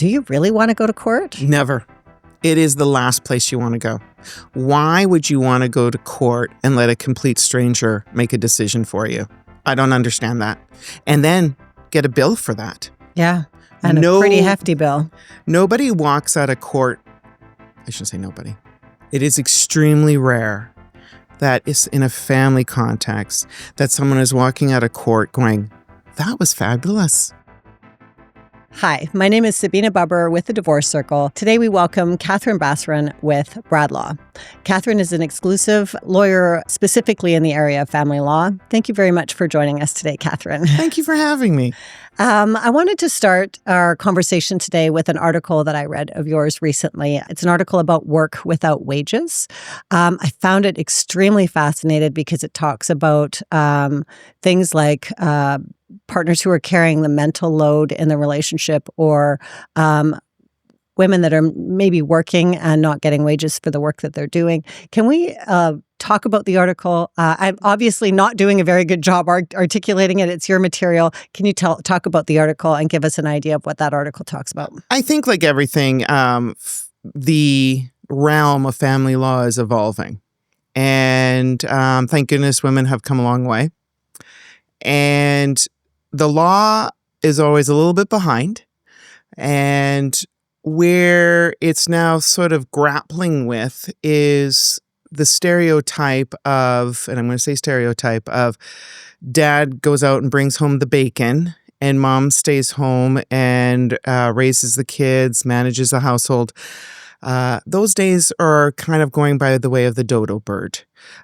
Do you really want to go to court? Never. It is the last place you want to go. Why would you want to go to court and let a complete stranger make a decision for you? I don't understand that. And then get a bill for that. Yeah, and a pretty hefty bill. Nobody walks out of court. I shouldn't say nobody. It is extremely rare that is in a family context that someone is walking out of court going, that was fabulous. Hi, my name is Sabeena with the Divorce Circle. Today we welcome Kathryn Basran with Brad Law. Kathryn is an exclusive lawyer specifically in the area of family law. Thank you very much for joining us today, Kathryn. Thank you for having me. I wanted to start our conversation today with an article that I read of yours recently. It's an article about work without wages. I found it extremely fascinating because it talks about things like partners who are carrying the mental load in the relationship, or women that are maybe working and not getting wages for the work that they're doing. Can we talk about the article? I'm obviously not doing a very good job articulating it. It's your material. Can you talk about the article and give us an idea of what that article talks about? I think, like everything, the realm of family law is evolving. And thank goodness women have come a long way. And the law is always a little bit behind. And where it's now sort of grappling with is the stereotype of, and I'm going to say stereotype of, dad goes out and brings home the bacon and mom stays home and raises the kids, manages the household. Those days are kind of going by the way of the dodo bird.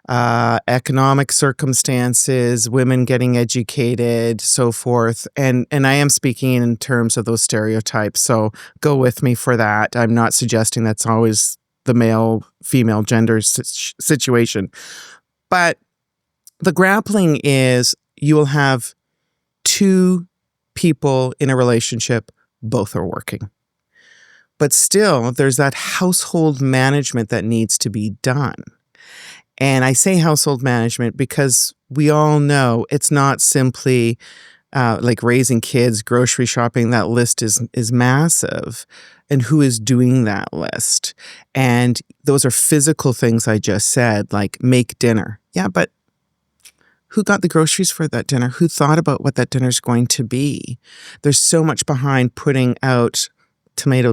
Economic circumstances, women getting educated, so forth. And I am speaking in terms of those stereotypes, so go with me for that. I'm not suggesting that's always the male-female gender situation. But the grappling is you will have two people in a relationship, both are working. But still, there's that household management that needs to be done. And I say household management because we all know it's not simply like raising kids, grocery shopping. That list is massive. And who is doing that list? And those are physical things I just said, like make dinner. Yeah, but who got the groceries for that dinner? Who thought about what that dinner's going to be? There's so much behind putting out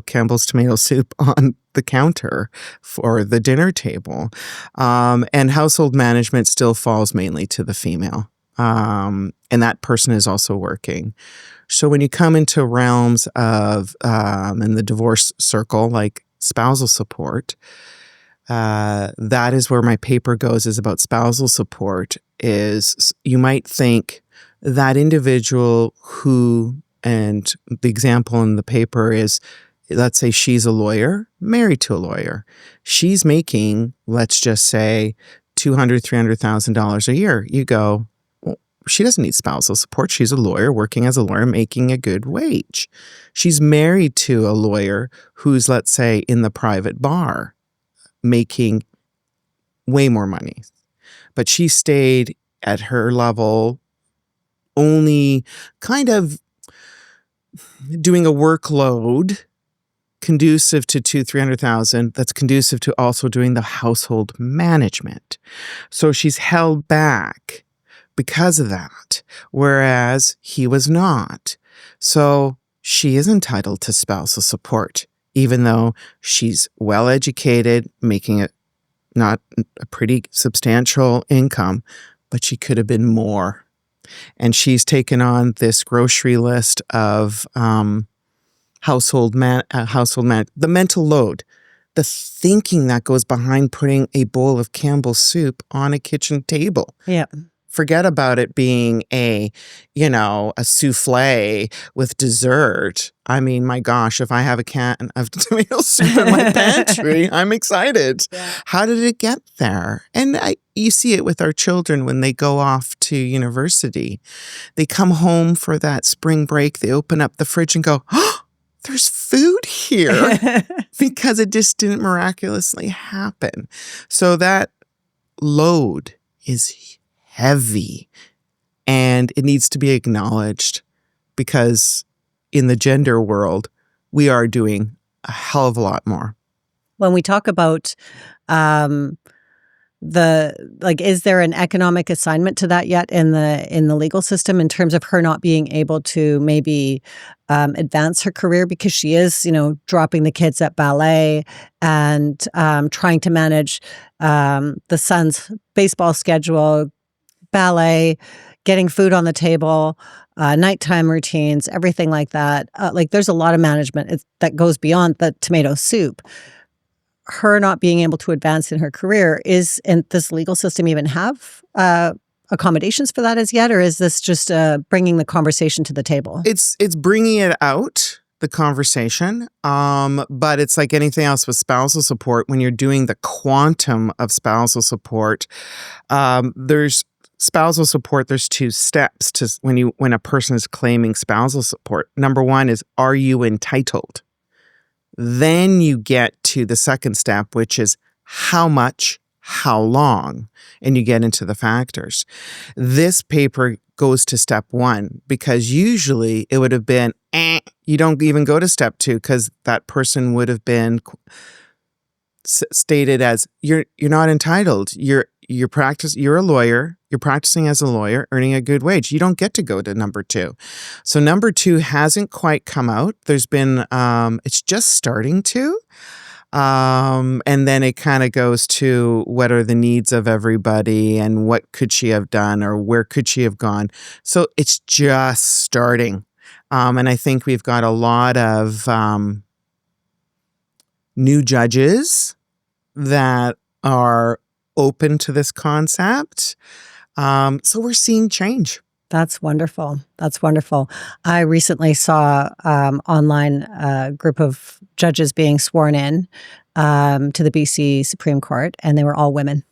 Campbell's tomato soup on the counter for the dinner table. And household management still falls mainly to the female. And that person is also working. So when you come into realms of, in the divorce circle, like spousal support, that is where my paper goes, is about spousal support. Is you might think that individual who, and the example in the paper is, let's say she's a lawyer, married to a lawyer. She's making, let's just say, $200,000, $300,000 a year. You go, well, she doesn't need spousal support. She's a lawyer, working as a lawyer, making a good wage. She's married to a lawyer who's, let's say, in the private bar, making way more money. But she stayed at her level, only kind of doing a workload conducive to $200,000-$300,000, that's conducive to also doing the household management. So she's held back because of that, whereas he was not. So she is entitled to spousal support, even though she's well educated, making it not a pretty substantial income, but she could have been more. And she's taken on this grocery list of household the mental load, the thinking that goes behind putting a bowl of Campbell's soup on a kitchen table. Yeah. Forget about it being a souffle with dessert. I mean, my gosh, if I have a can of tomato soup in my pantry, I'm excited. Yeah. How did it get there? And you see it with our children when they go off to university. They come home for that spring break. They open up the fridge and go, oh, there's food here, because it just didn't miraculously happen. So that load is heavy, and it needs to be acknowledged, because in the gender world, we are doing a hell of a lot more. When we talk about is there an economic assignment to that yet in the legal system in terms of her not being able to maybe advance her career because she is, dropping the kids at ballet and trying to manage the son's baseball schedule, ballet, getting food on the table, nighttime routines, everything like that. There's a lot of management that goes beyond the tomato soup. Her not being able to advance in her career, does the legal system even have accommodations for that as yet, or is this just bringing the conversation to the table? It's bringing it out, the conversation, but it's like anything else with spousal support. When you're doing the quantum of spousal support, there's spousal support. There's two steps to when a person is claiming spousal support. Number one is, are you entitled? Then you get to the second step, which is how much, how long, and you get into the factors. This paper goes to step one because usually it would have been, you don't even go to step two because that person would have been stated as, you're not entitled. You're a lawyer. You're practicing as a lawyer, earning a good wage. You don't get to go to number two. So number two hasn't quite come out. There's been, it's just starting to. And then it kind of goes to what are the needs of everybody and what could she have done or where could she have gone. So it's just starting. And I think we've got a lot of new judges that are open to this concept. So we're seeing change. That's wonderful. That's wonderful. I recently saw online a group of judges being sworn in to the BC Supreme Court, and they were all women.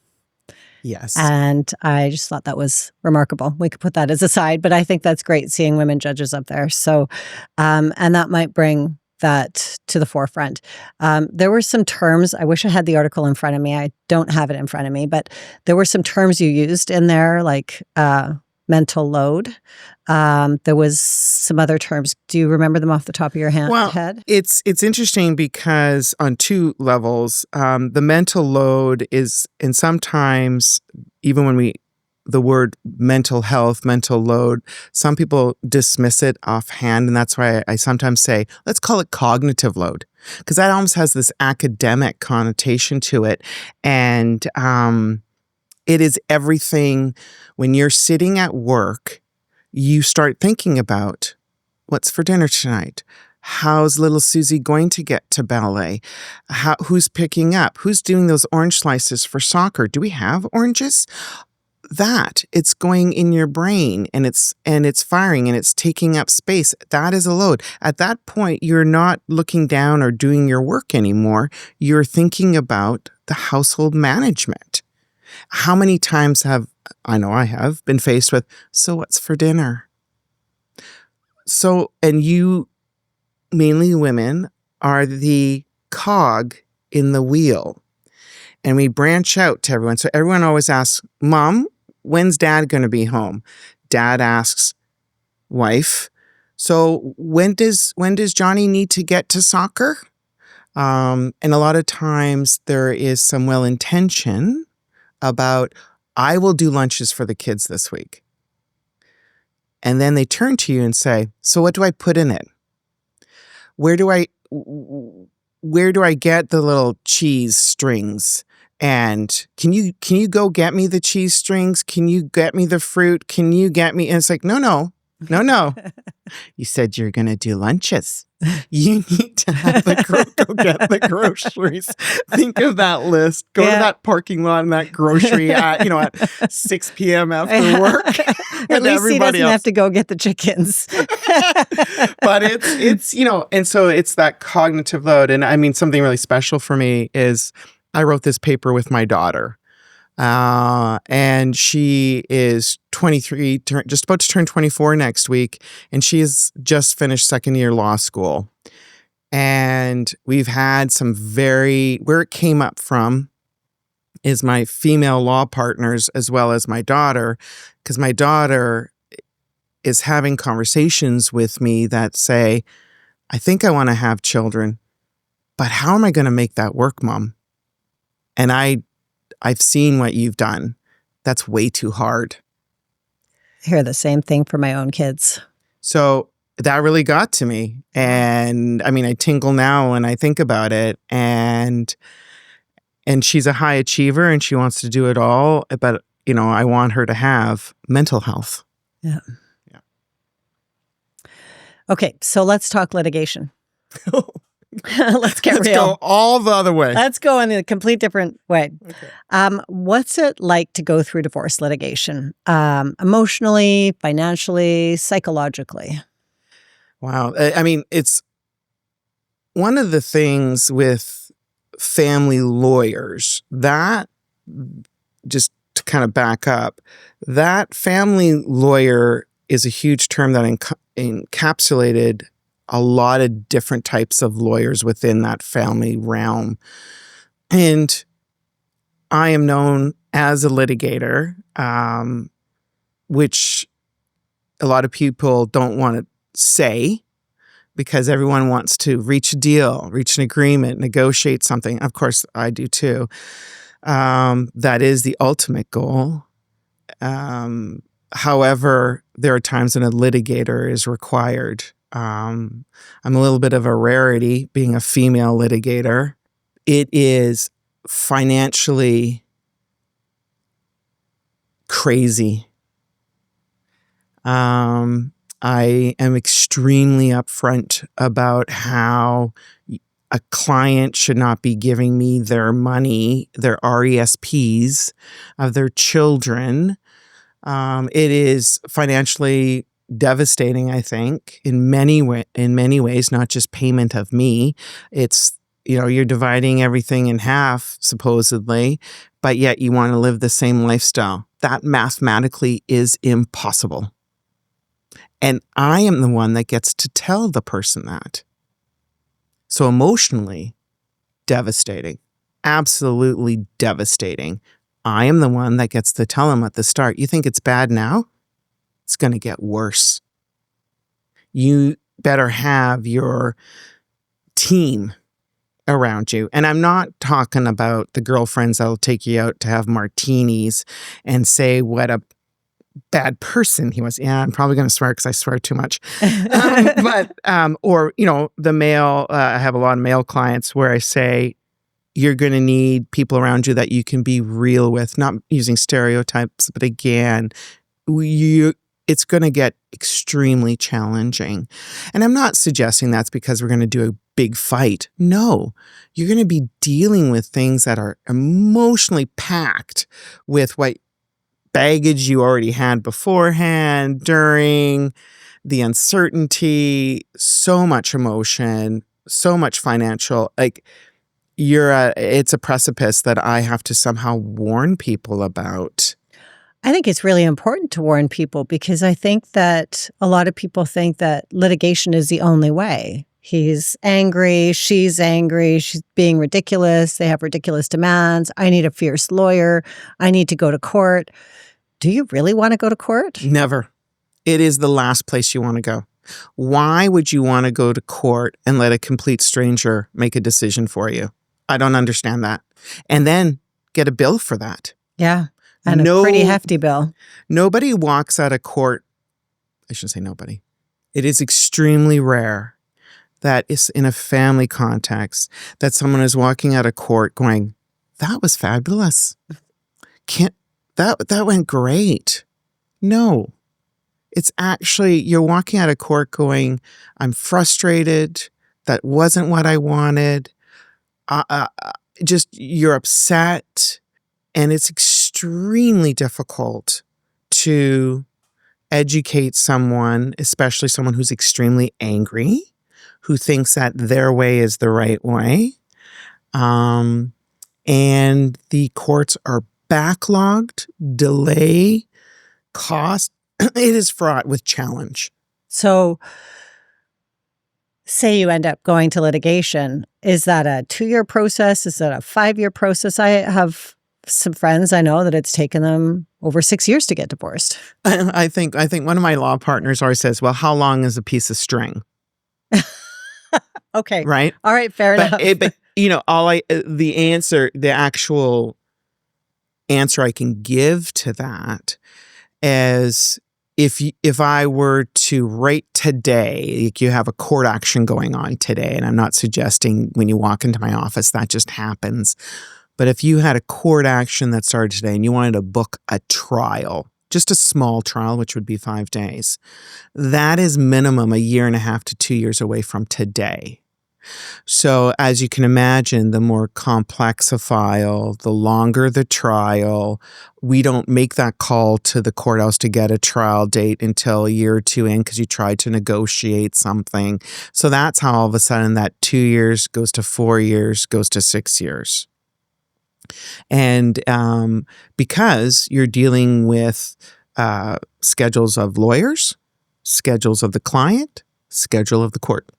Yes. And I just thought that was remarkable. We could put that as a side, but I think that's great seeing women judges up there. So, and that might bring that to the forefront. There were some terms, I wish I had the article in front of me. I don't have it in front of me, but there were some terms you used in there, like mental load. There was some other terms. Do you remember them off the top of your head? It's interesting because on two levels, the mental load is, and sometimes even when the word mental health, mental load, some people dismiss it offhand. And that's why I sometimes say, let's call it cognitive load, because that almost has this academic connotation to it. And it is everything. When you're sitting at work, you start thinking about what's for dinner tonight. How's little Susie going to get to ballet? Who's picking up? Who's doing those orange slices for soccer? Do we have oranges? That it's going in your brain and it's firing and it's taking up space. That is a load. At that point, you're not looking down or doing your work anymore. You're thinking about the household management. How many times I have been faced with, so what's for dinner? So, and you, mainly women, are the cog in the wheel. And we branch out to everyone. So everyone always asks, Mom, when's Dad going to be home? Dad asks wife, so when does Johnny need to get to soccer? And a lot of times there is some well-intention about, I will do lunches for the kids this week. And then they turn to you and say, so what do I put in it? Where do I get the little cheese strings? And can you go get me the cheese strings? Can you get me the fruit? Can you get me? And it's like, no. You said you're going to do lunches. You need to have go get the groceries. Think of that list. Go to that parking lot and that grocery at 6 p.m. after work. At least he doesn't have to go get the chickens. But it's and so it's that cognitive load. And I mean, something really special for me is I wrote this paper with my daughter. And she is 23, just about to turn 24 next week. And she has just finished second year law school. And we've had where it came up from is my female law partners as well as my daughter, because my daughter is having conversations with me that say, I think I want to have children, but how am I going to make that work, Mom? And I've seen what you've done. That's way too hard. I hear the same thing for my own kids. So that really got to me. And I mean, I tingle now when I think about it. And she's a high achiever and she wants to do it all. But, you know, I want her to have mental health. Yeah. Okay, so let's talk litigation. Let's get Let's real. go all the other way. Let's go in a complete different way. Okay. What's it like to go through divorce litigation? Emotionally, financially, psychologically? Wow. I mean, it's one of the things with family lawyers that, just to kind of back up, that family lawyer is a huge term that encapsulated a lot of different types of lawyers within that family realm. And I am known as a litigator, which a lot of people don't want to say because everyone wants to reach a deal, reach an agreement, negotiate something. Of course, I do too. That is the ultimate goal. However, there are times when a litigator is required. I'm a little bit of a rarity being a female litigator. It is financially crazy. I am extremely upfront about how a client should not be giving me their money, their RESPs of their children. It is financially devastating, I think, in many ways, not just payment of me. It's, you know, you're dividing everything in half, supposedly, but yet you want to live the same lifestyle. That mathematically is impossible. And I am the one that gets to tell the person that. So emotionally, devastating. Absolutely devastating. I am the one that gets to tell them at the start, you think it's bad now? It's going to get worse. You better have your team around you. And I'm not talking about the girlfriends that'll take you out to have martinis and say what a bad person he was. Yeah, I'm probably going to swear because I swear too much. Or, you know, the male, I have a lot of male clients where I say, you're going to need people around you that you can be real with, not using stereotypes, but again, it's going to get extremely challenging. And I'm not suggesting that's because we're going to do a big fight. No, you're going to be dealing with things that are emotionally packed with what baggage you already had beforehand, during the uncertainty, so much emotion, so much financial, like it's a precipice that I have to somehow warn people about. I think it's really important to warn people because I think that a lot of people think that litigation is the only way. He's angry, she's being ridiculous, they have ridiculous demands, I need a fierce lawyer, I need to go to court. Do you really want to go to court? Never. It is the last place you want to go. Why would you want to go to court and let a complete stranger make a decision for you? I don't understand that. And then get a bill for that. Yeah, and a pretty hefty bill. Nobody walks out of court. I shouldn't say nobody. It is extremely rare that is in a family context that someone is walking out of court going, that was fabulous. That went great. No. It's actually, you're walking out of court going, I'm frustrated. That wasn't what I wanted. Just you're upset, and it's extremely difficult to educate someone, especially someone who's extremely angry, who thinks that their way is the right way. And the courts are backlogged, delay, cost. It is fraught with challenge. So say you end up going to litigation, is that a 2-year process? Is that a 5-year process? I have some friends I know that it's taken them over 6 years to get divorced. I think one of my law partners always says, well, how long is a piece of string? Okay. right? All right. Fair enough. But the actual answer I can give to that is if I were to right today, like you have a court action going on today, and I'm not suggesting when you walk into my office that just happens, but if you had a court action that started today and you wanted to book a trial, just a small trial, which would be 5 days, that is minimum 1.5 to 2 years away from today. So as you can imagine, the more complex a file, the longer the trial. We don't make that call to the courthouse to get a trial date until 1 or 2 in because you tried to negotiate something. So that's how all of a sudden that 2 years goes to 4 years, goes to 6 years. And because you're dealing with schedules of lawyers, schedules of the client, schedule of the court.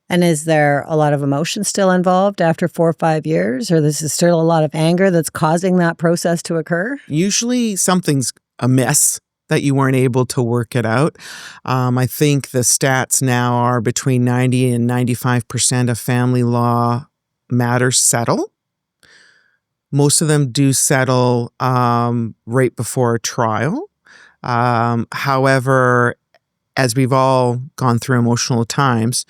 And is there a lot of emotion still involved after 4 or 5 years, or this is still a lot of anger that's causing that process to occur? Usually something's amiss that you weren't able to work it out. I think the stats now are between 90 and 95% of family law matters settle. Most of them do settle right before a trial. However, as we've all gone through emotional times,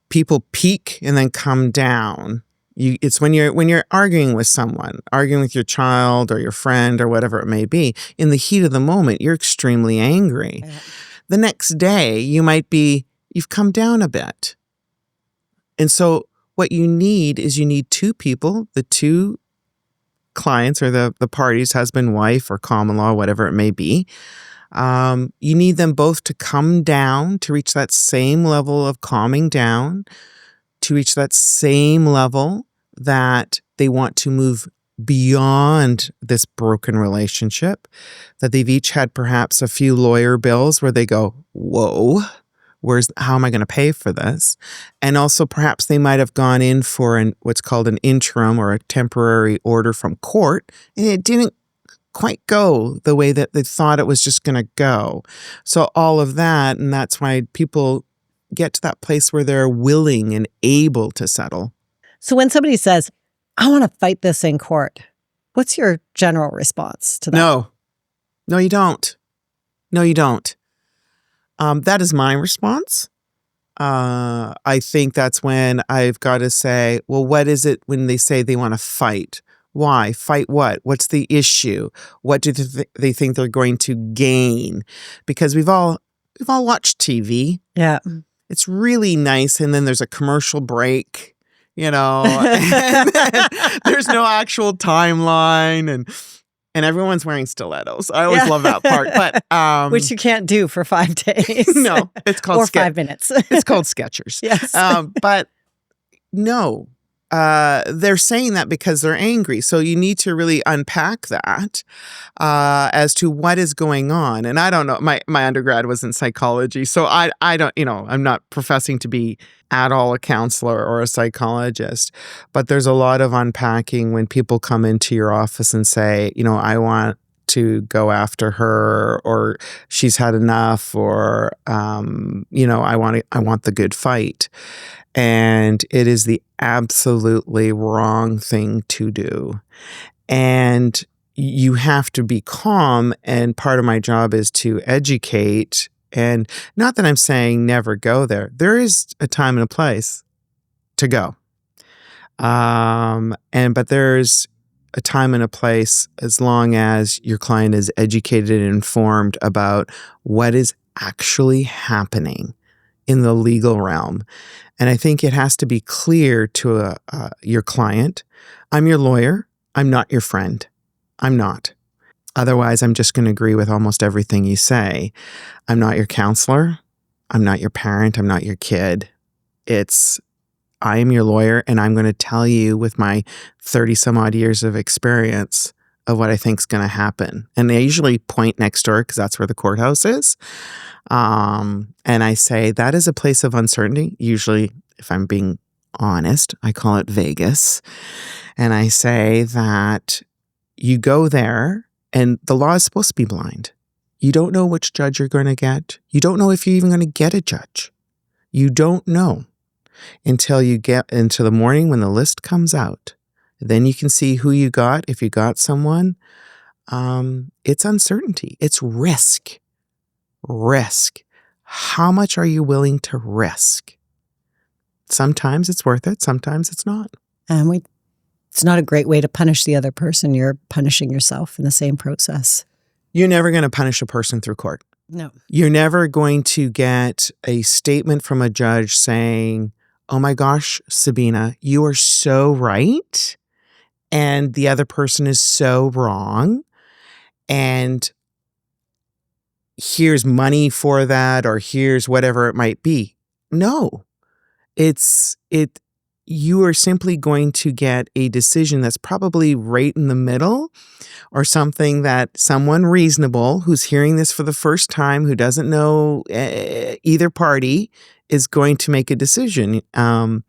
people peak and then come down. It's when you're arguing with someone, arguing with your child or your friend or whatever it may be, in the heat of the moment, you're extremely angry. Yeah. The next day, you've come down a bit. And so what you need is two people, the two clients or the parties, husband, wife, or common law, whatever it may be. You need them both to come down to reach that same level of calming down, to reach that same level that they want to move beyond this broken relationship, that they've each had perhaps a few lawyer bills where they go, whoa, how am I going to pay for this? And also perhaps they might have gone in for what's called an interim or a temporary order from court, and it didn't quite go the way that they thought it was just going to go. So all of that, and that's why people get to that place where they're willing and able to settle. So when somebody says, I want to fight this in court, what's your general response to that? No, you don't. No, you don't. That is my response. I think that's when I've got to say, well, what is it when they say they want to fight? Why? Fight what? What's the issue? What do they think they're going to gain? Because we've all watched TV. Yeah. It's really nice. And then there's a commercial break, and there's no actual timeline and everyone's wearing stilettos. I always love that part. But which you can't do for 5 days. No, it's called or 5 minutes. It's called Skechers. Yes. But no. They're saying that because they're angry. So you need to really unpack that as to what is going on. And I don't know, my undergrad was in psychology. So I don't, I'm not professing to be at all a counselor or a psychologist, but there's a lot of unpacking when people come into your office and say, I want to go after her, or she's had enough, or, I want the good fight. And it is the absolutely wrong thing to do. And you have to be calm. And part of my job is to educate. And not that I'm saying never go there. There is a time and a place to go. But there's a time and a place as long as your client is educated and informed about what is actually happening in the legal realm. And I think it has to be clear to your client, I'm your lawyer, I'm not your friend. I'm not. Otherwise, I'm just going to agree with almost everything you say. I'm not your counselor. I'm not your parent. I'm not your kid. I am your lawyer, and I'm going to tell you with my 30 some odd years of experience of what I think is going to happen. And I usually point next door because that's where the courthouse is. And I say that is a place of uncertainty. Usually, if I'm being honest, I call it Vegas. And I say that you go there and the law is supposed to be blind. You don't know which judge you're going to get. You don't know if you're even going to get a judge. You don't know. until you get into the morning when the list comes out. Then you can see who you got, if you got someone. It's uncertainty. It's risk. Risk. How much are you willing to risk? Sometimes it's worth it. Sometimes it's not. And it's not a great way to punish the other person. You're punishing yourself in the same process. You're never going to punish a person through court. No. You're never going to get a statement from a judge saying, oh my gosh, Sabeena, you are so right. And the other person is so wrong. And here's money for that, or here's whatever it might be. No, you are simply going to get a decision that's probably right in the middle, or something that someone reasonable who's hearing this for the first time, who doesn't know either party, is going to make a decision. I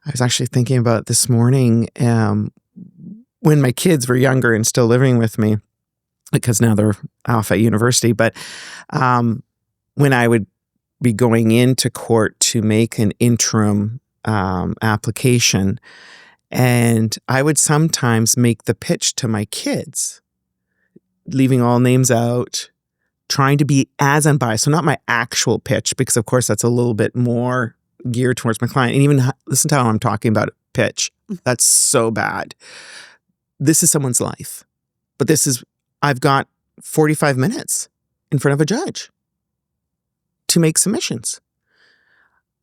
was actually thinking about this morning when my kids were younger and still living with me, because now they're off at university. But when I would be going into court to make an interim application, and I would sometimes make the pitch to my kids, leaving all names out, trying to be as unbiased. So not my actual pitch, because of course that's a little bit more geared towards my client. And even listen to how I'm talking about pitch. That's so bad. This is someone's life. But I've got 45 minutes in front of a judge to make submissions.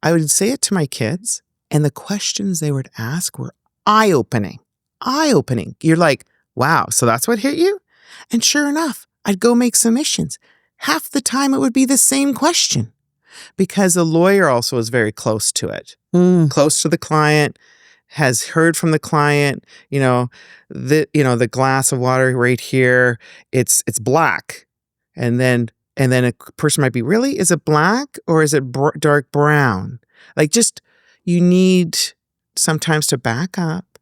I would say it to my kids, and the questions they would ask were eye-opening. Eye-opening. You're like, wow, so that's what hit you? And sure enough, I'd go make submissions. Half the time it would be the same question, because the lawyer also is very close to it. Close to the client, has heard from the client, the glass of water right here, it's black. And then a person might be, really? Is it black or is it dark brown? Like, just, you need sometimes to back up,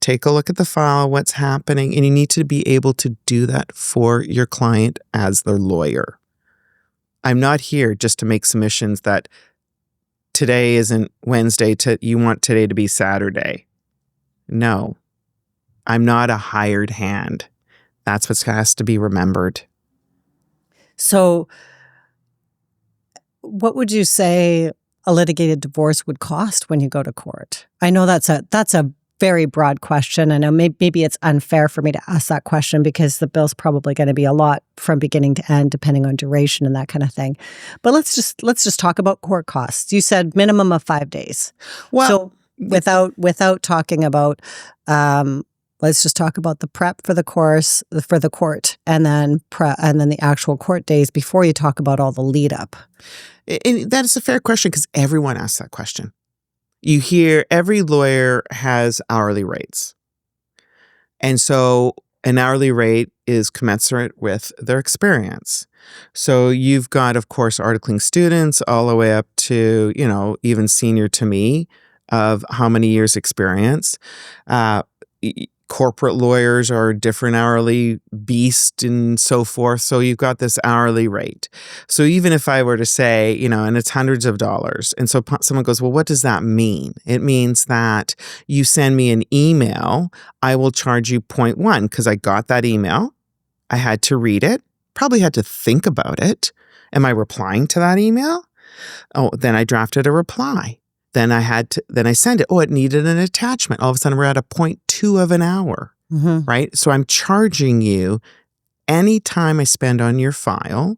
take a look at the file, what's happening, and you need to be able to do that for your client as their lawyer. I'm not here just to make submissions that today isn't Wednesday, you want today to be Saturday. No, I'm not a hired hand. That's what has to be remembered. So what would you say a litigated divorce would cost when you go to court? I know that's a very broad question. I know maybe it's unfair for me to ask that question, because the bill's probably going to be a lot from beginning to end, depending on duration and that kind of thing. But let's just talk about court costs. You said minimum of 5 days. Well, so without talking about, let's just talk about the prep for the course, for the court, and then the actual court days before you talk about all the lead up. And that is a fair question, because everyone asks that question. You hear every lawyer has hourly rates. And so an hourly rate is commensurate with their experience. So you've got, of course, articling students all the way up to, even senior to me, of how many years experience. Corporate lawyers are a different hourly beast and so forth. So you've got this hourly rate. So even if I were to say, and it's hundreds of dollars. And so someone goes, well, what does that mean? It means that you send me an email, I will charge you 0.1, because I got that email. I had to read it, probably had to think about it. Am I replying to that email? Oh, then I drafted a reply. Then I send it. Oh, it needed an attachment. All of a sudden we're at a 0.2 of an hour, right? So I'm charging you any time I spend on your file,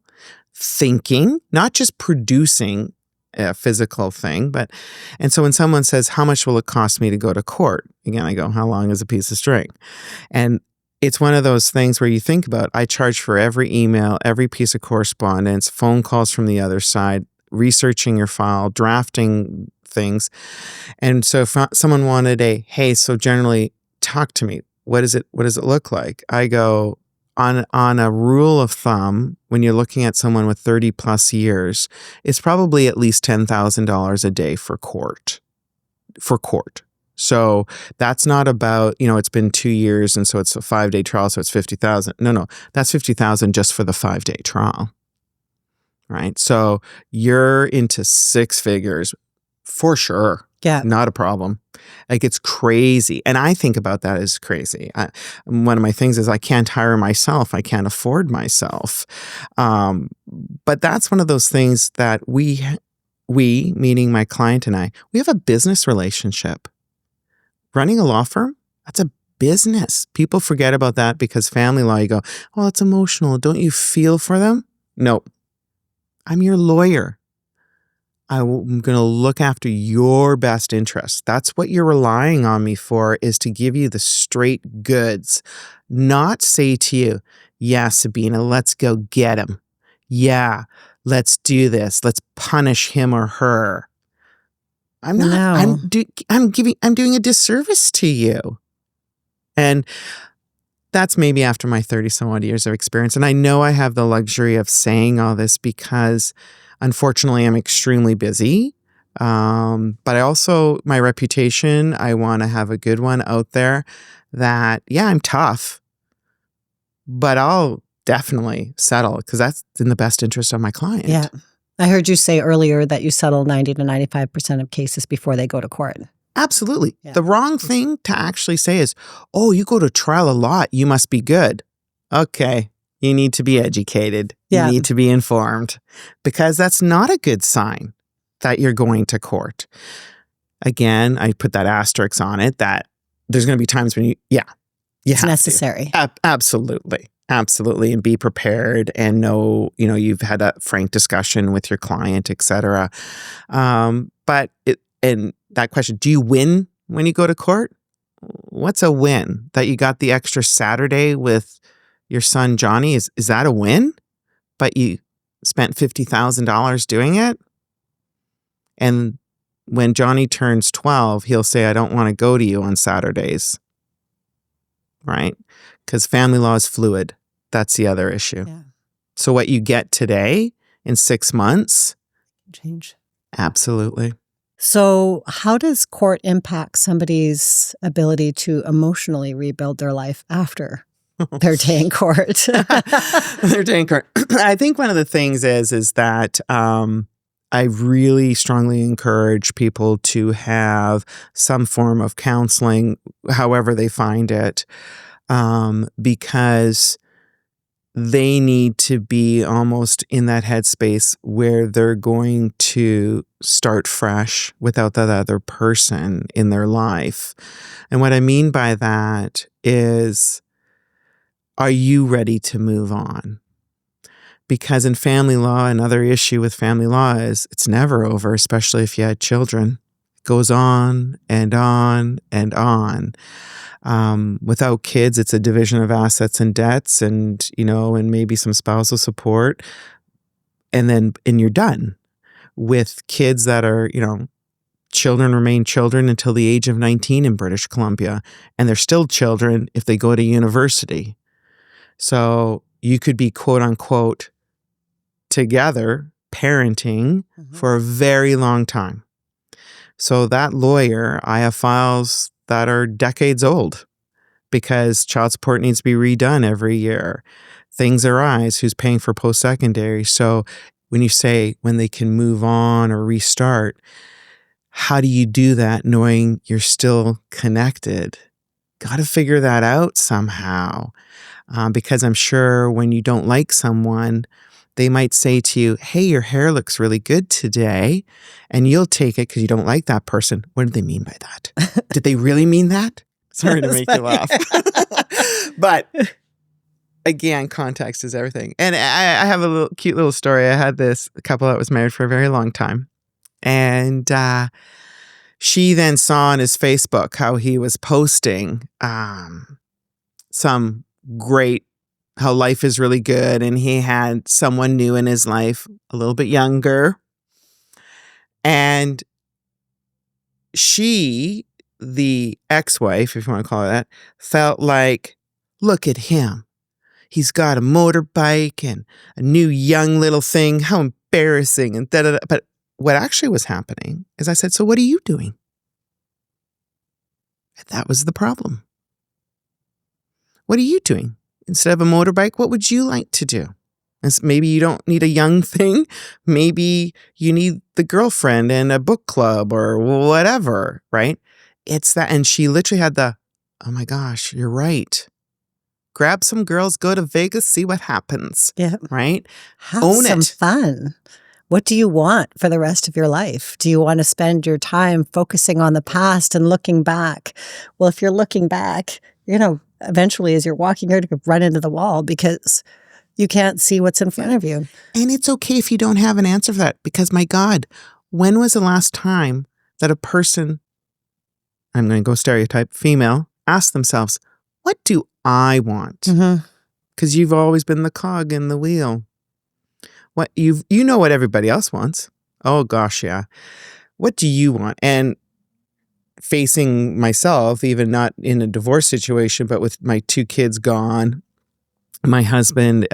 thinking, not just producing a physical thing, and so when someone says, how much will it cost me to go to court? Again, I go, how long is a piece of string? And it's one of those things where you think about, I charge for every email, every piece of correspondence, phone calls from the other side, researching your file, drafting things. And so if someone wanted hey, so generally talk to me, what does it look like? I go, on a rule of thumb, when you're looking at someone with 30 plus years, it's probably at least $10,000 a day for court. So that's not about, it's been 2 years and so it's a 5-day trial, so it's $50,000. No, that's $50,000 just for the 5-day trial. Right? So you're into 6 figures For sure. Yeah. Not a problem. Like, it's crazy. And I think about that as crazy. One of my things is I can't hire myself. I can't afford myself. But that's one of those things that we, meaning my client and I, we have a business relationship. Running a law firm, that's a business. People forget about that because family law, you go, oh, it's emotional. Don't you feel for them? No. I'm your lawyer. I'm going to look after your best interests. That's what you're relying on me for, is to give you the straight goods, not say to you, yeah, Sabeena, let's go get him. Yeah, let's do this. Let's punish him or her. I'm not, No. I'm doing a disservice to you. And that's maybe after my 30 some odd years of experience. And I know I have the luxury of saying all this because unfortunately I'm extremely busy. But I also, my reputation, I want to have a good one out there that, yeah, I'm tough, but I'll definitely settle because that's in the best interest of my client. Yeah. I heard you say earlier that you settle 90 to 95% of cases before they go to court. Absolutely. Yeah. The wrong thing to actually say is, oh, you go to trial a lot, you must be good. Okay. You need to be educated. Yeah. You need to be informed, because that's not a good sign that you're going to court. Again, I put that asterisk on it that there's going to be times when It's necessary. Absolutely. Absolutely. And be prepared and know, you've had a frank discussion with your client, et cetera. And that question, do you win when you go to court? What's a win? That you got the extra Saturday with your son, Johnny? Is that a win? But you spent $50,000 doing it? And when Johnny turns 12, he'll say, I don't want to go to you on Saturdays. Right? Because family law is fluid. That's the other issue. Yeah. So what you get today in 6 months, Change. absolutely. So how does court impact somebody's ability to emotionally rebuild their life after their day in court? Their day in court. I think one of the things is that I really strongly encourage people to have some form of counseling, however they find it, because they need to be almost in that headspace where they're going to start fresh without that other person in their life. And what I mean by that is, are you ready to move on? Because in family law, another issue with family law is it's never over, especially if you had children. It goes on and on and on. Without kids, it's a division of assets and debts and maybe some spousal support. And you're done. With kids that are, children remain children until the age of 19 in British Columbia. And they're still children if they go to university. So you could be quote unquote together parenting for a very long time. So that lawyer, I have files that are decades old because child support needs to be redone every year. Things arise, who's paying for post-secondary. So when you say when they can move on or restart, how do you do that knowing you're still connected? Got to figure that out somehow. Because I'm sure when you don't like someone, they might say to you, hey, your hair looks really good today. And you'll take it because you don't like that person. What did they mean by that? Did they really mean that? Sorry to make you laugh. But again, context is everything. And I have a cute little story. I had this couple that was married for a very long time. And she then saw on his Facebook how he was posting some great, how life is really good. And he had someone new in his life, a little bit younger. And she, the ex-wife, if you want to call it that, felt like, look at him. He's got a motorbike and a new young little thing. How embarrassing. And da-da-da. But what actually was happening is I said, so what are you doing? And that was the problem. What are you doing? Instead of a motorbike, what would you like to do? Maybe you don't need a young thing. Maybe you need the girlfriend and a book club or whatever, right? It's that. And she literally had oh my gosh, you're right. Grab some girls, go to Vegas, see what happens. Yeah. Right? Have Own some it. fun. What do you want for the rest of your life? Do you want to spend your time focusing on the past and looking back? Well, if you're looking back, eventually as you're walking, you're going to run into the wall because you can't see what's in front of you. And it's okay if you don't have an answer for that, because my God, when was the last time that a person, I'm going to go stereotype, female, asked themselves, what do I want? Because you've always been the cog in the wheel. What you know what everybody else wants. Oh gosh, yeah. What do you want? And facing myself, even not in a divorce situation, but with my 2 kids gone, my husband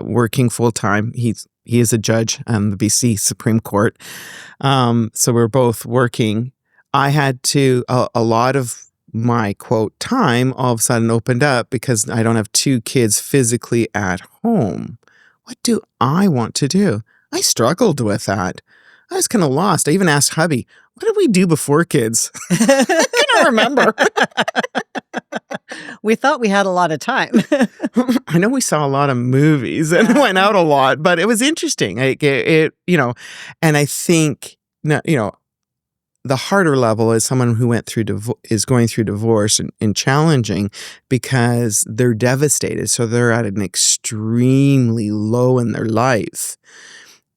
working full time. He is a judge on the BC Supreme Court. So we're both working. I had to a lot of my quote time all of a sudden opened up because I don't have 2 kids physically at home. What do I want to do? I struggled with that. I was kind of lost. I even asked hubby, what did we do before kids? I couldn't remember. We thought we had a lot of time. I know we saw a lot of movies and went out a lot, but it was interesting. And I think, the harder level is someone who is going through divorce and challenging because they're devastated. So they're at an extremely low in their life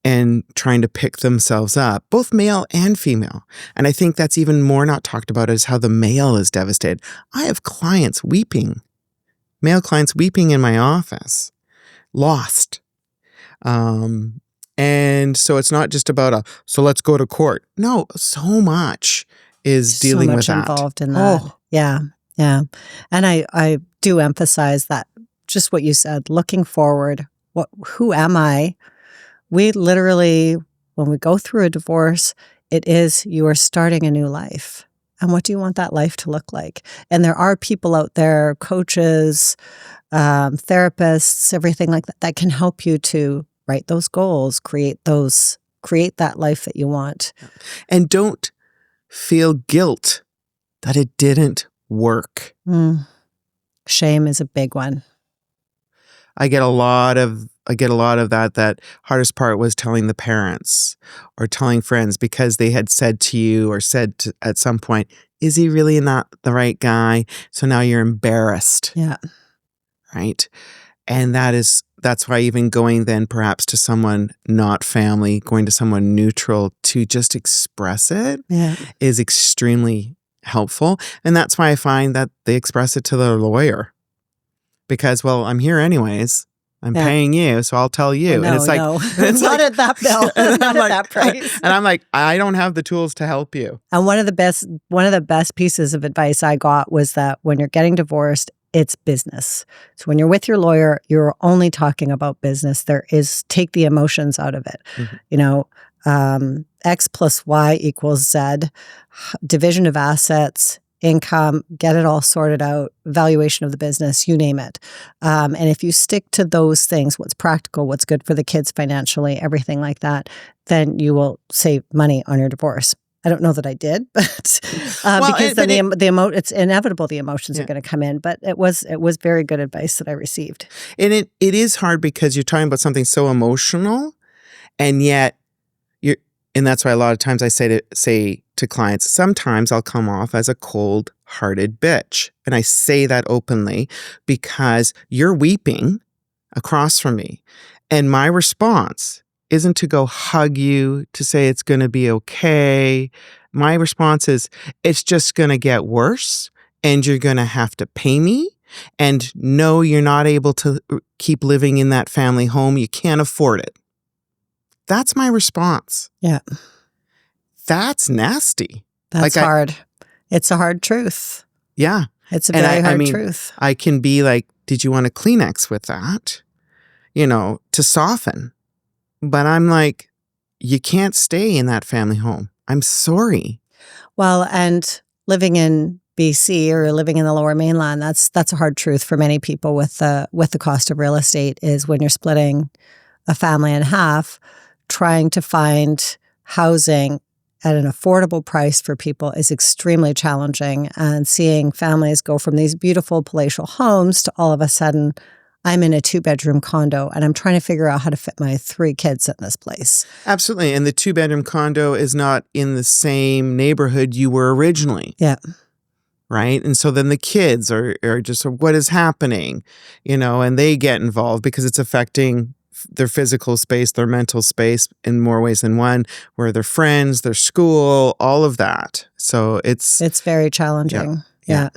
and trying to pick themselves up, both male and female. And I think that's even more not talked about is how the male is devastated. I have clients weeping, male clients weeping in my office, lost. And so it's not just about so let's go to court. No, so much is dealing with that. So much involved in that. Oh. Yeah. Yeah. And I do emphasize that just what you said, looking forward, who am I? We literally, when we go through a divorce, you are starting a new life. And what do you want that life to look like? And there are people out there, coaches, therapists, everything like that can help you to write those goals, create that life that you want. And don't feel guilt that it didn't work. Shame is a big one. I get a lot of that hardest part was telling the parents or telling friends because they had said to you or at some point, is he really not the right guy? So now you're embarrassed. Yeah. Right. And that's why even going then perhaps to someone not family, going to someone neutral to just express it is extremely helpful. And that's why I find that they express it to their lawyer because, well, I'm here anyways. I'm paying you, so I'll tell you. No, and it's like, no. It's not at that bill, not at that price. And I'm like, I don't have the tools to help you. And one of the best pieces of advice I got was that when you're getting divorced, it's business. So when you're with your lawyer, you're only talking about business. Take the emotions out of it. X plus Y equals Z, division of assets, income, get it all sorted out, valuation of the business, you name it. And if you stick to those things, what's practical, what's good for the kids financially, everything like that, then you will save money on your divorce. I don't know that I did, but because then it's inevitable the emotions are going to come in. But it was very good advice that I received. And it is hard because you're talking about something so emotional, and yet and that's why a lot of times I say to clients, sometimes I'll come off as a cold-hearted bitch, and I say that openly because you're weeping across from me, and my response isn't to go hug you, to say it's going to be okay. My response is, it's just going to get worse and you're going to have to pay me. And no, you're not able to keep living in that family home. You can't afford it. That's my response. Yeah. That's nasty. That's hard. It's a hard truth. Yeah. It's a very hard truth. I can be like, did you want a Kleenex with that? To soften. But I'm like, you can't stay in that family home. I'm sorry. Well, and living in BC or living in the Lower Mainland, that's a hard truth for many people with the cost of real estate, is when you're splitting a family in half, trying to find housing at an affordable price for people is extremely challenging. And seeing families go from these beautiful palatial homes to all of a sudden, I'm in a 2-bedroom condo and I'm trying to figure out how to fit my 3 kids in this place. Absolutely. And the 2-bedroom condo is not in the same neighborhood you were originally. Yeah. Right. And so then the kids are just, what is happening, and they get involved because it's affecting their physical space, their mental space in more ways than one, where their friends, their school, all of that. So it's very challenging. Yeah.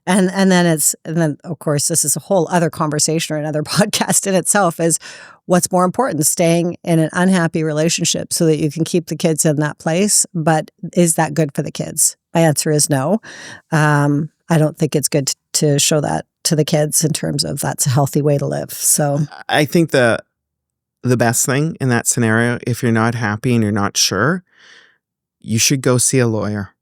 And then of course, this is a whole other conversation or another podcast in itself, is what's more important, staying in an unhappy relationship so that you can keep the kids in that place. But is that good for the kids? My answer is no. I don't think it's good to show that to the kids in terms of that's a healthy way to live. So I think the best thing in that scenario, if you're not happy and you're not sure, you should go see a lawyer.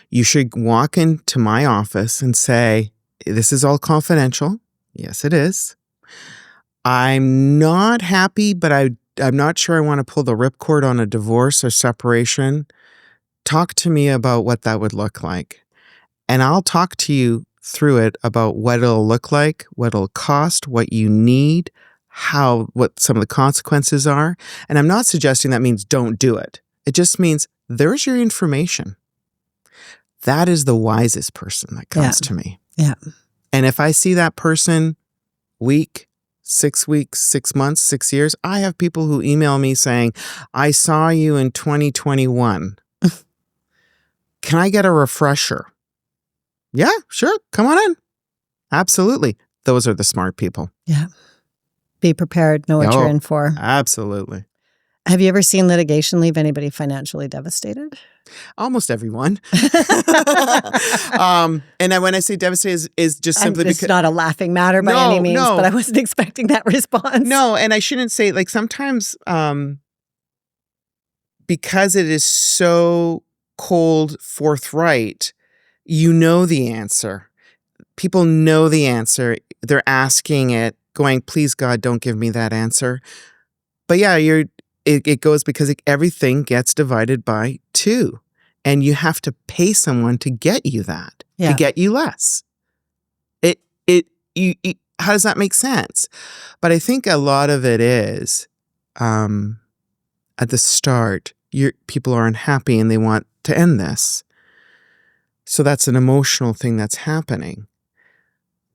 You should walk into my office and say, this is all confidential. Yes, it is. I'm not happy, but I'm not sure I want to pull the ripcord on a divorce or separation. Talk to me about what that would look like. And I'll talk to you through it about what it'll look like, what it'll cost, what you need, what some of the consequences are. And I'm not suggesting that means don't do it. It just means there's your information. That is the wisest person that comes to me. Yeah. And if I see that person week, 6 weeks, 6 months, 6 years, I have people who email me saying, I saw you in 2021. Can I get a refresher? Yeah, sure. Come on in. Absolutely. Those are the smart people. Yeah. Be prepared. Know what you're in for. Absolutely. Have you ever seen litigation leave anybody financially devastated? Almost everyone. And when I say devastated is just simply because... It's not a laughing matter by any means, but I wasn't expecting that response. No, and I shouldn't say, sometimes because it is so cold, forthright, the answer. People know the answer. They're asking it, going, please, God, don't give me that answer. But yeah, it goes because everything gets divided by 2. And you have to pay someone to get you that, to get you less. How does that make sense? But I think a lot of it is, at the start, people are unhappy and they want to end this. So that's an emotional thing that's happening.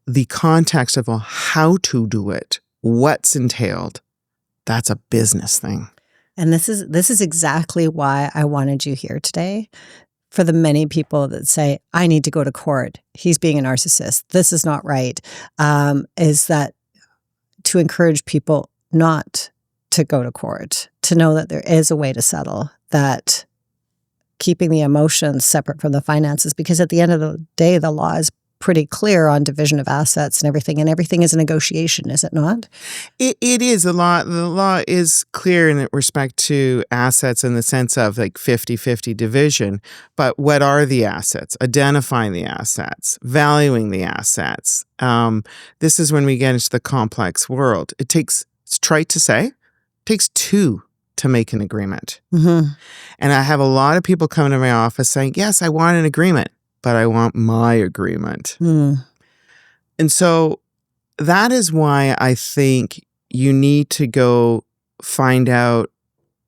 The context of how to do it, what's entailed, that's a business thing. And this is exactly why I wanted you here today. For the many people that say, I need to go to court, he's being a narcissist, this is not right, is that to encourage people not to go to court, to know that there is a way to settle, that keeping the emotions separate from the finances, because at the end of the day, the law is pretty clear on division of assets and everything is a negotiation, is it not? It is a law. The law is clear in respect to assets in the sense of 50-50 division. But what are the assets? Identifying the assets, valuing the assets. This is when we get into the complex world. It's trite to say, it takes 2 to make an agreement. Mm-hmm. And I have a lot of people coming to my office saying, yes, I want an agreement, but I want my agreement. Mm. And so that is why I think you need to go find out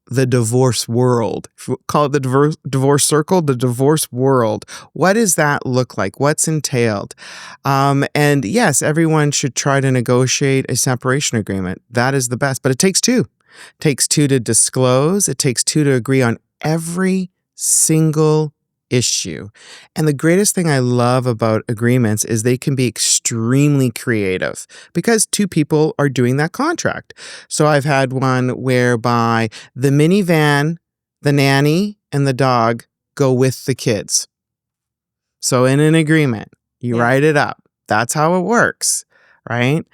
the divorce world. Call it the divorce circle, the divorce world. What does that look like? What's entailed? And yes, everyone should try to negotiate a separation agreement. That is the best, but it takes 2. It takes 2 to disclose. It takes 2 to agree on every single issue. And the greatest thing I love about agreements is they can be extremely creative because 2 people are doing that contract. So I've had one whereby the minivan, the nanny, and the dog go with the kids. So in an agreement, you write it up. That's how it works, right?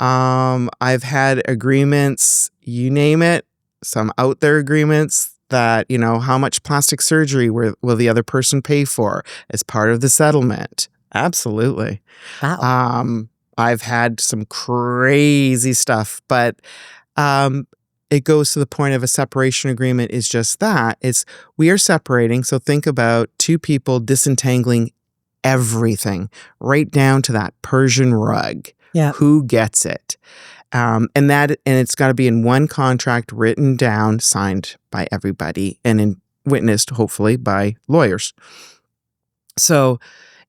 I've had agreements, you name it, some out there agreements that, how much plastic surgery will the other person pay for as part of the settlement? Absolutely. Wow. I've had some crazy stuff, but it goes to the point of a separation agreement is just that. We are separating. So think about two people disentangling everything right down to that Persian rug. Yeah. Who gets it? And it's got to be in one contract, written down, signed by everybody, and witnessed, hopefully, by lawyers. So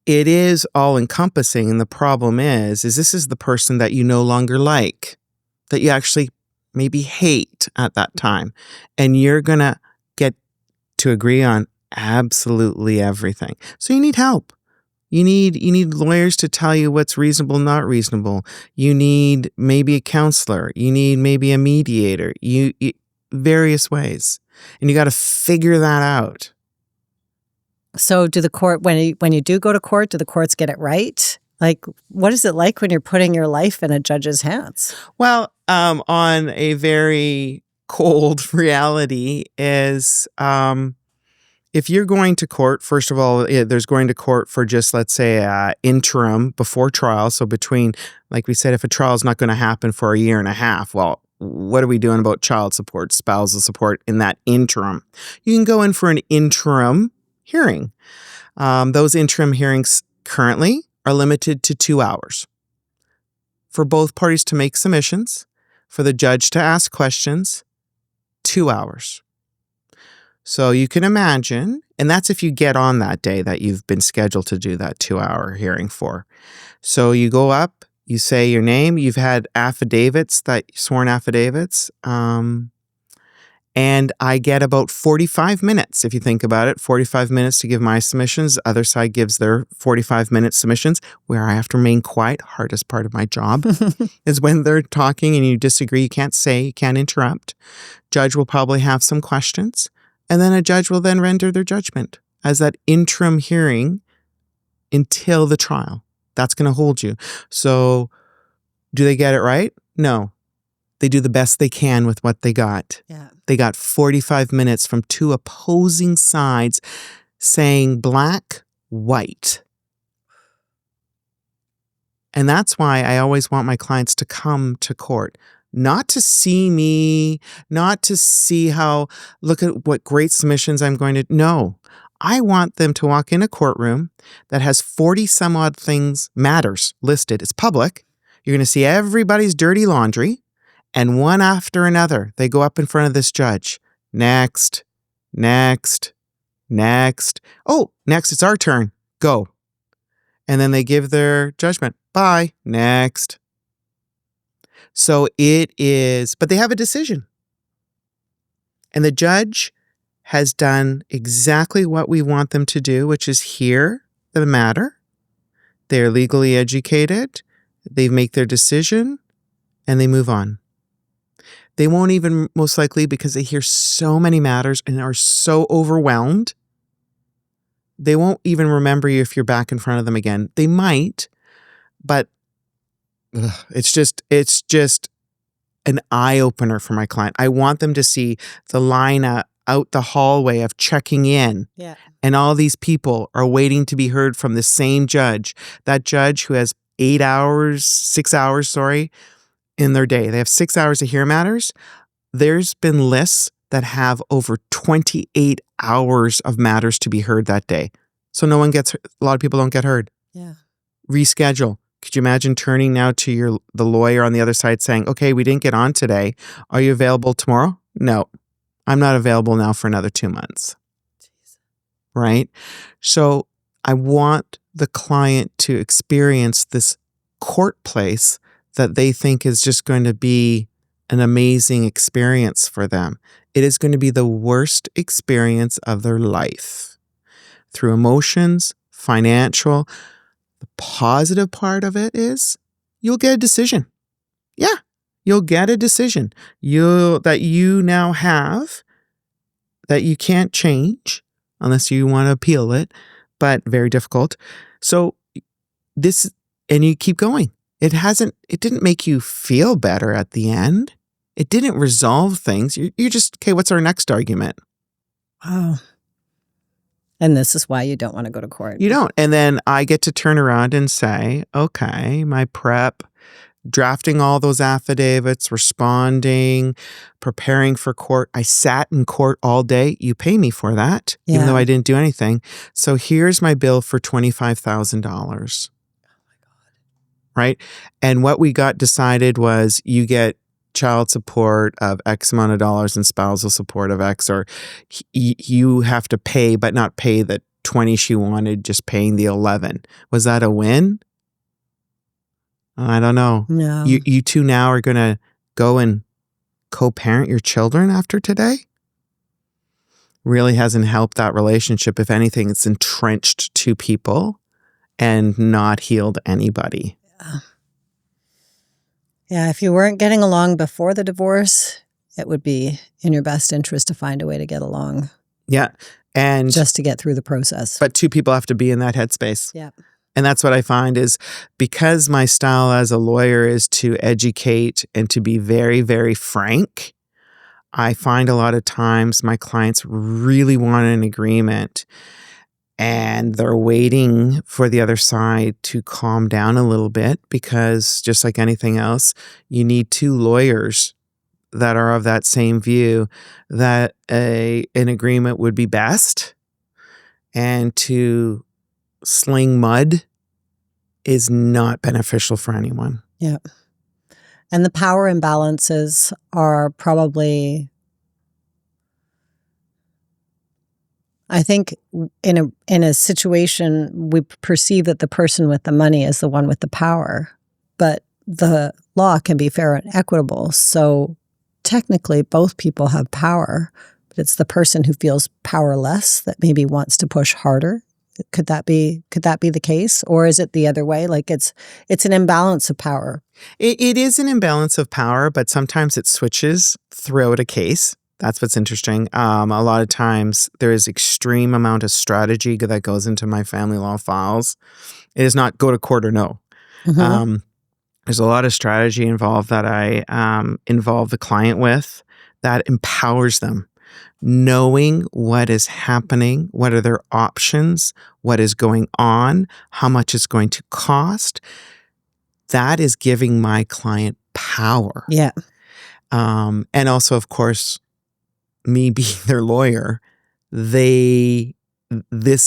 it is all encompassing. And the problem is this is the person that you no longer like, that you actually maybe hate at that time. And you're going to get to agree on absolutely everything. So you need help. You need lawyers to tell you what's reasonable, not reasonable. You need maybe a counselor. You need maybe a mediator. You various ways. And you got to figure that out. So do the court, when you do go to court, do the courts get it right? Like, what is it like when you're putting your life in a judge's hands? Well, on a very cold reality is, if you're going to court, first of all, there's going to court for just, let's say, interim before trial. So between, like we said, if a trial is not going to happen for a year and a half, well, what are we doing about child support, spousal support in that interim? You can go in for an interim hearing. Those interim hearings currently are limited to 2 hours for both parties to make submissions, for the judge to ask questions, 2 hours. So you can imagine, and that's if you get on that day that you've been scheduled to do that 2-hour hearing for. So you go up, you say your name, you've had sworn affidavits, and I get about 45 minutes, if you think about it, 45 minutes to give my submissions. The other side gives their 45-minute submissions, where I have to remain quiet. Hardest part of my job is when they're talking and you disagree. You can't say, you can't interrupt. Judge will probably have some questions, and then a judge will then render their judgment as that interim hearing until the trial. That's going to hold you. So do they get it right? No. They do the best they can with what they got. Yeah. They got 45 minutes from two opposing sides saying black, white. And that's why I always want my clients to come to court, not to see me, not to see look at what great submissions I'm going to. No, I want them to walk in a courtroom that has 40 some odd matters listed. It's public. You're going to see everybody's dirty laundry. And one after another, they go up in front of this judge. Next, next, next. Oh, next, it's our turn. Go. And then they give their judgment. Bye. Next. So it is, but they have a decision. And the judge has done exactly what we want them to do, which is hear the matter. They're legally educated. They make their decision and they move on. They won't even, most likely, because they hear so many matters and are so overwhelmed, they won't even remember you if you're back in front of them again. They might, but it's just an eye-opener for my client. I want them to see the line out the hallway of checking in. Yeah. And all these people are waiting to be heard from the same judge. That judge who has 6 hours, in their day. They have 6 hours to hear matters. There's been lists that have over 28 hours of matters to be heard that day. So a lot of people don't get heard. Yeah. Reschedule. Could you imagine turning now to the lawyer on the other side saying, okay, we didn't get on today. Are you available tomorrow? No, I'm not available now for another 2 months. Jeez. Right? So I want the client to experience this court place that they think is just going to be an amazing experience for them. It is going to be the worst experience of their life. Through emotions, financial. The positive part of it is you'll get a decision. Yeah, you'll get a decision that you now have that you can't change unless you want to appeal it, but very difficult. So and you keep going. It didn't make you feel better at the end. It didn't resolve things. You're just, okay, what's our next argument? Wow. And this is why you don't want to go to court. You don't. And then I get to turn around and say, okay, my prep, drafting all those affidavits, responding, preparing for court. I sat in court all day. You pay me for that, even though I didn't do anything. So here's my bill for $25,000. Right? And what we got decided was you get child support of X amount of dollars and spousal support of X, or you have to pay, but not pay the 20 she wanted, just paying the 11. Was that a win? I don't know. No. You two now are going to go and co-parent your children after today? Really hasn't helped that relationship. If anything, it's entrenched two people and not healed anybody. Yeah, if you weren't getting along before the divorce, it would be in your best interest to find a way to get along. Yeah. And just to get through the process. But two people have to be in that headspace. Yeah. And that's what I find is because my style as a lawyer is to educate and to be very, very frank, I find a lot of times my clients really want an agreement and they're waiting for the other side to calm down a little bit because just like anything else, you need two lawyers that are of that same view that an agreement would be best, and to sling mud is not beneficial for anyone. Yeah. And the power imbalances are probably, I think in a situation, we perceive that the person with the money is the one with the power, but the law can be fair and equitable. So technically both people have power, but it's the person who feels powerless that maybe wants to push harder. Could that be the case? Or is it the other way? Like it's an imbalance of power. It is an imbalance of power, but sometimes it switches throughout a case. That's what's interesting. A lot of times there is extreme amount of strategy that goes into my family law files. It is not go to court or no. Mm-hmm. There's a lot of strategy involved that I involve the client with that empowers them. Knowing what is happening, what are their options, what is going on, how much it's going to cost, that is giving my client power. Yeah. And also, of course, me being their lawyer, this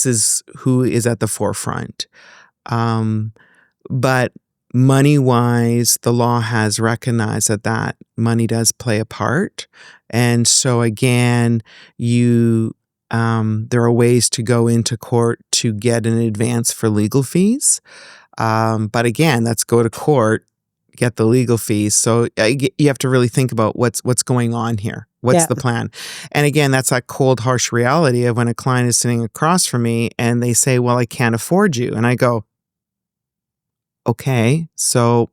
is who is at the forefront. But money-wise, the law has recognized that money does play a part. And so again, there are ways to go into court to get an advance for legal fees. But again, let's go to court, get the legal fees. So you have to really think about what's going on here. What's the plan? And again, that's that cold, harsh reality of when a client is sitting across from me and they say, well, I can't afford you. And I go, okay, so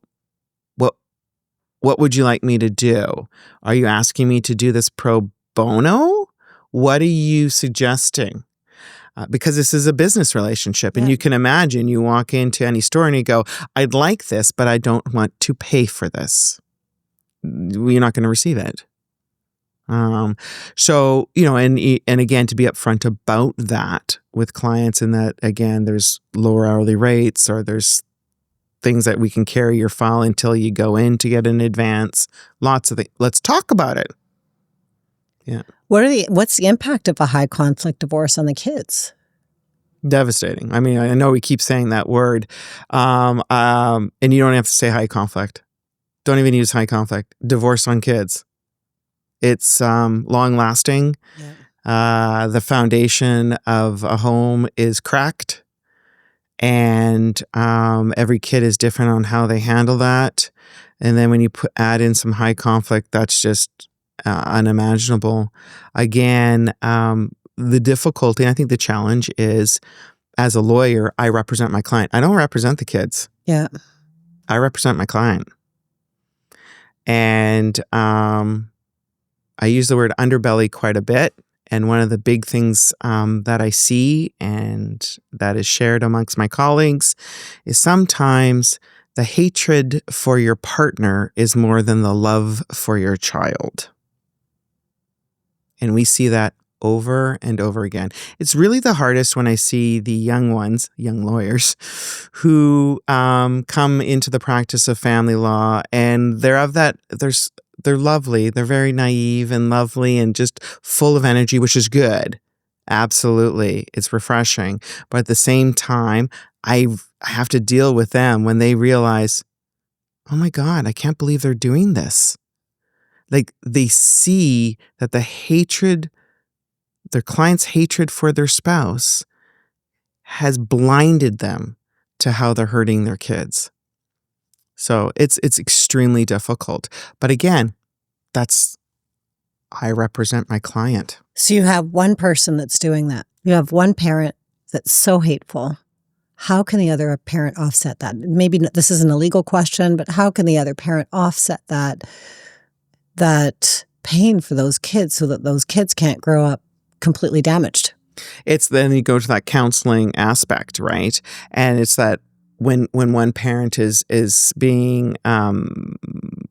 what would you like me to do? Are you asking me to do this pro bono? What are you suggesting? Because this is a business relationship. And you can imagine you walk into any store and you go, I'd like this, but I don't want to pay for this. You're not going to receive it. So, and again, to be upfront about that with clients, and that, again, there's lower hourly rates, or there's things that we can carry your file until you go in to get an advance. Lots of things. Let's talk about it. Yeah. What's the impact of a high conflict divorce on the kids? Devastating. I mean, I know we keep saying that word, and you don't have to say high conflict. Don't even use high conflict. Divorce on kids. It's long lasting. Yeah. The foundation of a home is cracked. And every kid is different on how they handle that. And then when you add in some high conflict, that's just unimaginable. Again, the difficulty, I think the challenge is, as a lawyer, I represent my client. I don't represent the kids. Yeah. I represent my client. And I use the word underbelly quite a bit. And one of the big things that I see and that is shared amongst my colleagues is sometimes the hatred for your partner is more than the love for your child. And we see that over and over again. It's really the hardest when I see the young lawyers, who come into the practice of family law, and they're lovely. They're very naive and lovely and just full of energy, which is good. Absolutely. It's refreshing. But at the same time, I have to deal with them when they realize, oh my God, I can't believe they're doing this. Like, they see that their client's hatred for their spouse has blinded them to how they're hurting their kids. So it's extremely difficult. But again, I represent my client. So you have one person that's doing that. You have one parent that's so hateful. How can the other parent offset that? Maybe this isn't a legal question, but how can the other parent offset that pain for those kids so that those kids can't grow up completely damaged? It's then you go to that counseling aspect, right? And it's that when one parent is being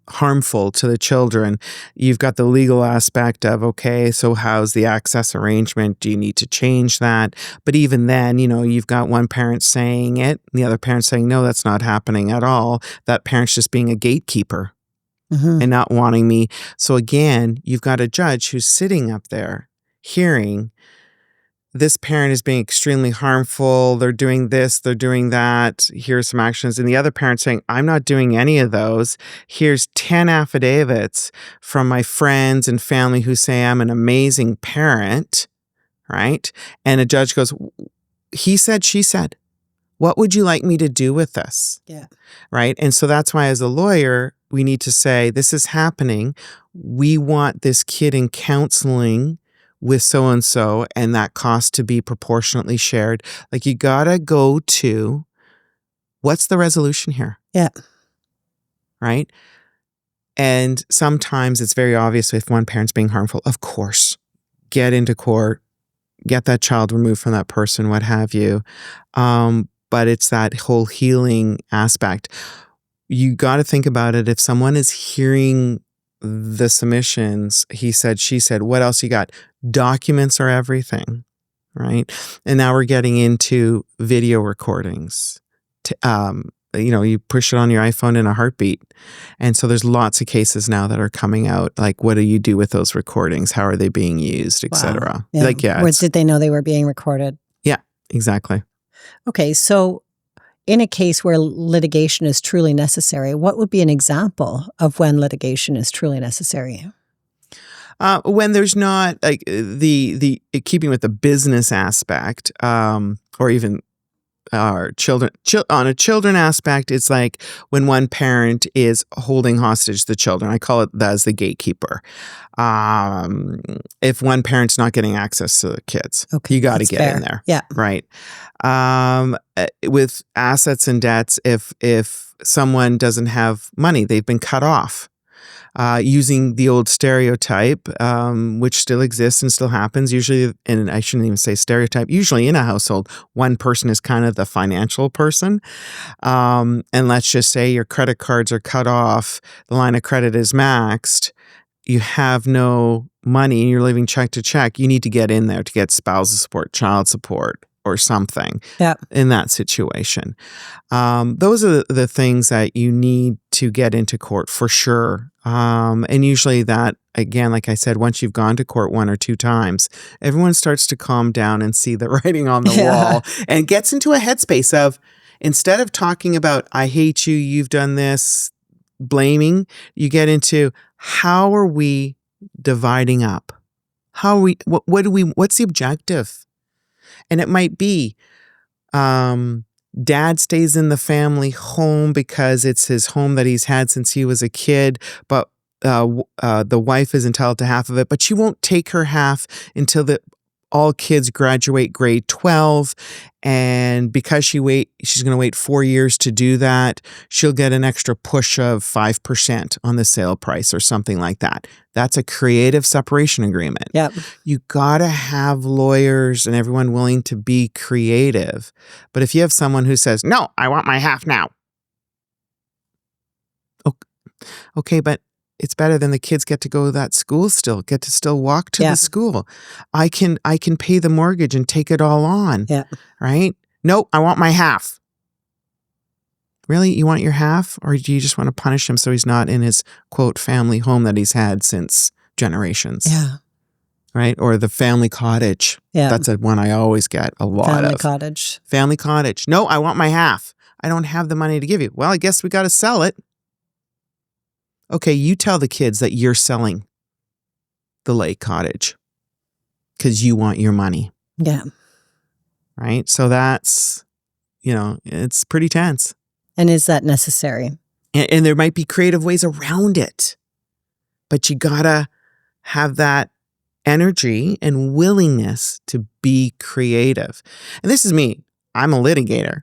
harmful to the children, you've got the legal aspect of, okay, so how's the access arrangement? Do you need to change that? But even then, you've got one parent saying it, the other parent saying, no, that's not happening at all. That parent's just being a gatekeeper and not wanting me. So again, you've got a judge who's sitting up there hearing, this parent is being extremely harmful. They're doing this, they're doing that. Here's some actions. And the other parent saying, I'm not doing any of those. Here's 10 affidavits from my friends and family who say I'm an amazing parent, right? And a judge goes, he said, she said, what would you like me to do with this? Yeah. Right? And so that's why as a lawyer, we need to say, this is happening. We want this kid in counseling with so-and-so, and that cost to be proportionately shared. Like, you gotta go to, what's the resolution here? Yeah. Right? And sometimes it's very obvious if one parent's being harmful. Of course, get into court, get that child removed from that person, what have you. But it's that whole healing aspect. You gotta think about it. If someone is hearing the submissions, he said, she said, what else you got? Documents are everything, right? And now we're getting into video recordings. You push it on your iPhone in a heartbeat. And so there's lots of cases now that are coming out. Like, what do you do with those recordings? How are they being used, et cetera? Yeah. Or did they know they were being recorded? Yeah, exactly. Okay, so in a case where litigation is truly necessary, what would be an example of when litigation is truly necessary? When there's not, like, the keeping with the business aspect, or even our children on a children aspect, it's like when one parent is holding hostage the children. I call it that as the gatekeeper. If one parent's not getting access to the kids, you got to get in there. Yeah. Right. With assets and debts, if someone doesn't have money, they've been cut off. Using the old stereotype, which still exists and still happens usually, and I shouldn't even say stereotype, usually in a household, one person is kind of the financial person. And let's just say your credit cards are cut off, the line of credit is maxed, you have no money and you're living check to check, you need to get in there to get spousal support, child support, or something in that situation. Those are the things that you need to get into court for sure. And usually that, again, like I said, once you've gone to court one or two times, everyone starts to calm down and see the writing on the wall and gets into a headspace of, instead of talking about, I hate you, you've done this, blaming, you get into, how are we dividing up? How are we, what's the objective? And it might be dad stays in the family home because it's his home that he's had since he was a kid, but the wife is entitled to half of it, but she won't take her half until all kids graduate grade 12. And because she's going to wait 4 years to do that, she'll get an extra push of 5% on the sale price or something like that. That's a creative separation agreement. Yep. You got to have lawyers and everyone willing to be creative. But if you have someone who says, no, I want my half now. Okay, but it's better than the kids get to go to that school still, get to still walk to the school. I can pay the mortgage and take it all on. Yeah. Right? No, I want my half. Really? You want your half? Or do you just want to punish him so he's not in his, quote, family home that he's had since generations? Yeah. Right? Or the family cottage. Yeah. That's one I always get a lot Family of. cottage. Family cottage. No, I want my half. I don't have the money to give you. Well, I guess we got to sell it. Okay, you tell the kids that you're selling the lake cottage because you want your money. Yeah. Right? So that's, it's pretty tense. And is that necessary? And there might be creative ways around it. But you got to have that energy and willingness to be creative. And this is me. I'm a litigator,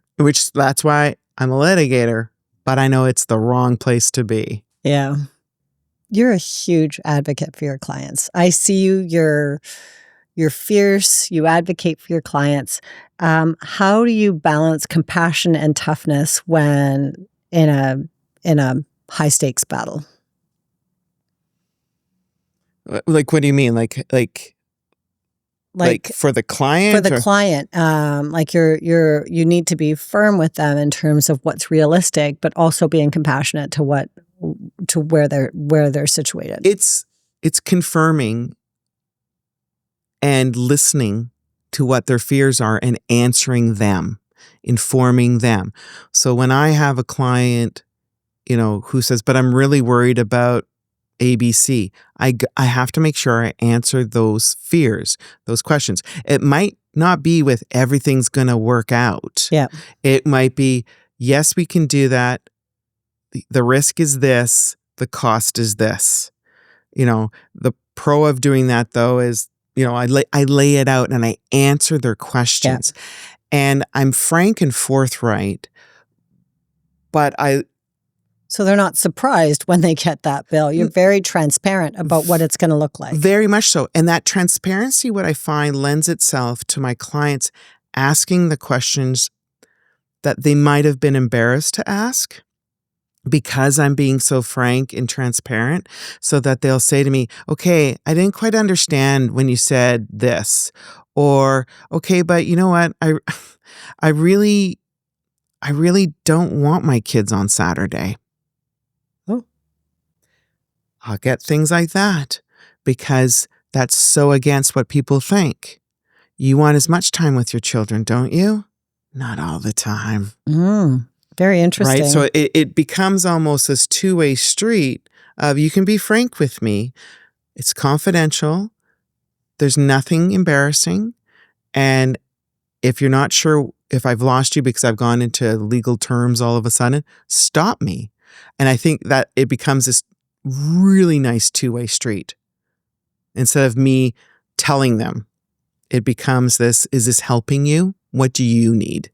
that's why I'm a litigator, but I know it's the wrong place to be. Yeah. You're a huge advocate for your clients. I see you, you're fierce, you advocate for your clients. How do you balance compassion and toughness when in a high stakes battle? Like, what do you mean? Like for the client? For the client, like you need to be firm with them in terms of what's realistic, but also being compassionate to where they're situated. It's confirming and listening to what their fears are and answering them, informing them. So when I have a client, who says, "But I'm really worried about ABC," I have to make sure I answer those fears, those questions. It might not be with everything's going to work out. Yeah. It might be, yes, we can do that. The risk is this. The cost is this. The pro of doing that, though, is, I lay it out and I answer their questions. Yeah. And I'm frank and forthright, but So they're not surprised when they get that bill. You're very transparent about what it's going to look like. Very much so. And that transparency, what I find, lends itself to my clients asking the questions that they might have been embarrassed to ask because I'm being so frank and transparent, so that they'll say to me, "Okay, I didn't quite understand when you said this," or, "Okay, but you know what? I really don't want my kids on Saturday." I'll get things like that because that's so against what people think. You want as much time with your children, don't you? Not all the time. Very interesting. Right? So it becomes almost this two-way street of, you can be frank with me. It's confidential. There's nothing embarrassing. And if you're not sure if I've lost you because I've gone into legal terms all of a sudden, stop me. And I think that it becomes this really nice two-way street. Instead of me telling them, it becomes this, is this helping you? What do you need?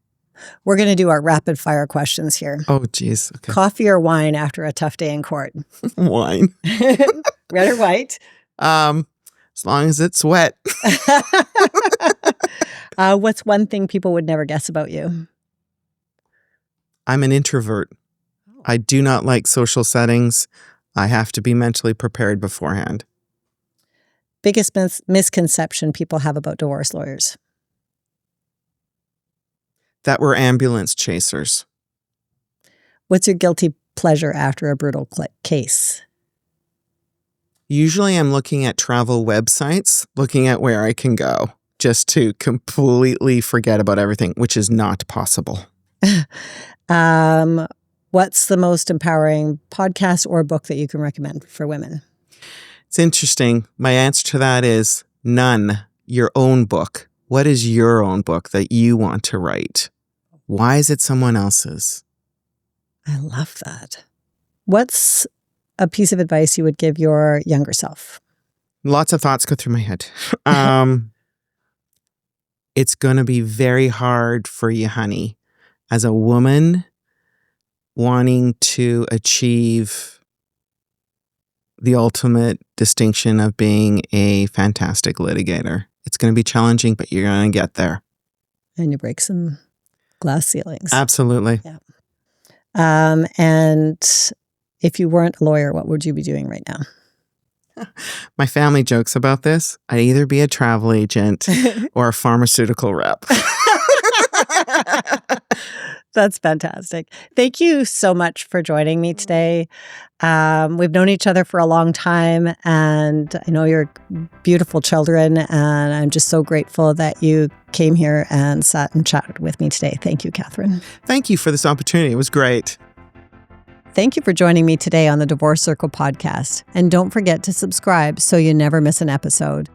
We're going to do our rapid fire questions here. Oh, geez. Okay. Coffee or wine after a tough day in court? Wine. Red or white? As long as it's wet. What's one thing people would never guess about you? I'm an introvert. I do not like social settings. I have to be mentally prepared beforehand. Biggest misconception people have about divorce lawyers? That we're ambulance chasers. What's your guilty pleasure after a brutal case? Usually I'm looking at travel websites, looking at where I can go, just to completely forget about everything, which is not possible. What's the most empowering podcast or book that you can recommend for women? It's interesting. My answer to that is none. Your own book. What is your own book that you want to write? Why is it someone else's? I love that. What's a piece of advice you would give your younger self? Lots of thoughts go through my head. It's going to be very hard for you, honey, as a woman wanting to achieve the ultimate distinction of being a fantastic litigator. It's going to be challenging, but you're going to get there. And you break some glass ceilings. Absolutely. Yeah. And if you weren't a lawyer, what would you be doing right now? My family jokes about this. I'd either be a travel agent or a pharmaceutical rep. That's fantastic. Thank you so much for joining me today. We've known each other for a long time, and I know you're beautiful children, and I'm just so grateful that you came here and sat and chatted with me today. Thank you, Kathryn. Thank you for this opportunity. It was great. Thank you for joining me today on the Divorce Circle podcast. And don't forget to subscribe so you never miss an episode.